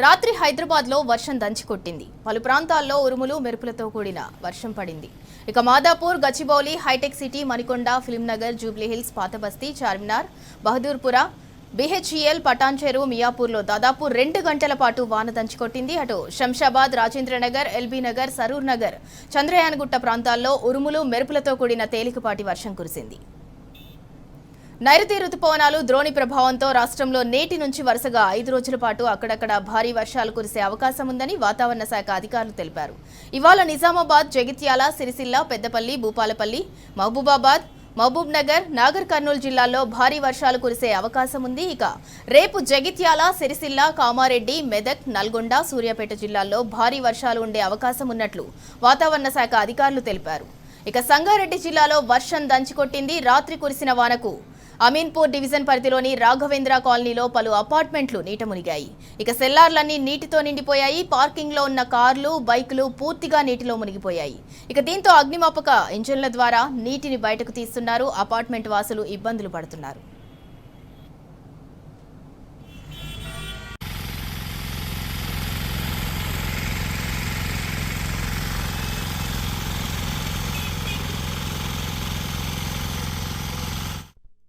రాత్రి హైదరాబాద్లో వర్షం దంచికొట్టింది. పలు ప్రాంతాల్లో ఉరుములు మెరుపులతో కూడిన వర్షం పడింది. ఇక మాదాపూర్, గచ్చిబౌలి, హైటెక్ సిటీ, మణికొండ, ఫిల్మ్నగర్, జూబ్లీహిల్స్, పాతబస్తీ, చార్మినార్, బహదూర్పుర, బీహెచ్ఈఎల్, పటాన్చెరు, మియాపూర్లో దాదాపు 2 గంటల పాటు వాన దంచికొట్టింది. అటు శంషాబాద్, రాజేంద్రనగర్, ఎల్బీనగర్, సరూర్ నగర్, చంద్రయానగుట్ట ప్రాంతాల్లో ఉరుములు మెరుపులతో కూడిన తేలికపాటి వర్షం కురిసింది. నైరుతి రుతుపవనాలు ద్రోణి ప్రభావంతో రాష్ట్రంలో నేటి నుంచి వరుసగా 5 రోజుల పాటు అక్కడక్కడ భారీ వర్షాలు కురిసే అవకాశం ఉందని వాతావరణ శాఖ అధికారులు తెలిపారు. ఇవాళ నిజామాబాద్, జగిత్యాల, సిరిసిల్ల, పెద్దపల్లి, భూపాలపల్లి, మహబూబాబాద్, మహబూబ్ నగర్, నాగర్ కర్నూలు జిల్లాల్లో భారీ వర్షాలు కురిసే అవకాశం ఉంది. ఇక రేపు జగిత్యాల, సిరిసిల్ల, కామారెడ్డి, మెదక్, నల్గొండ, సూర్యాపేట జిల్లాల్లో భారీ వర్షాలు ఉండే అవకాశం ఉన్నట్లు వాతావరణ శాఖ అధికారులు తెలిపారు. ఇక సంగారెడ్డి జిల్లాలో వర్షం దంచికొట్టింది. రాత్రి కురిసిన వానకు అమీన్పూర్ డివిజన్ పరిధిలోని రాఘవేంద్ర కాలనీలో పలు అపార్ట్మెంట్లు నీట మునిగాయి. ఇక సెల్లార్లన్నీ నీటితో నిండిపోయాయి. పార్కింగ్లో ఉన్న కార్లు, బైకులు పూర్తిగా నీటిలో మునిగిపోయాయి. ఇక దీంతో అగ్నిమాపక ఇంజిన్ల ద్వారా నీటిని బయటకు తీస్తున్నారు. అపార్ట్మెంట్ వాసులు ఇబ్బందులు పడుతున్నారు.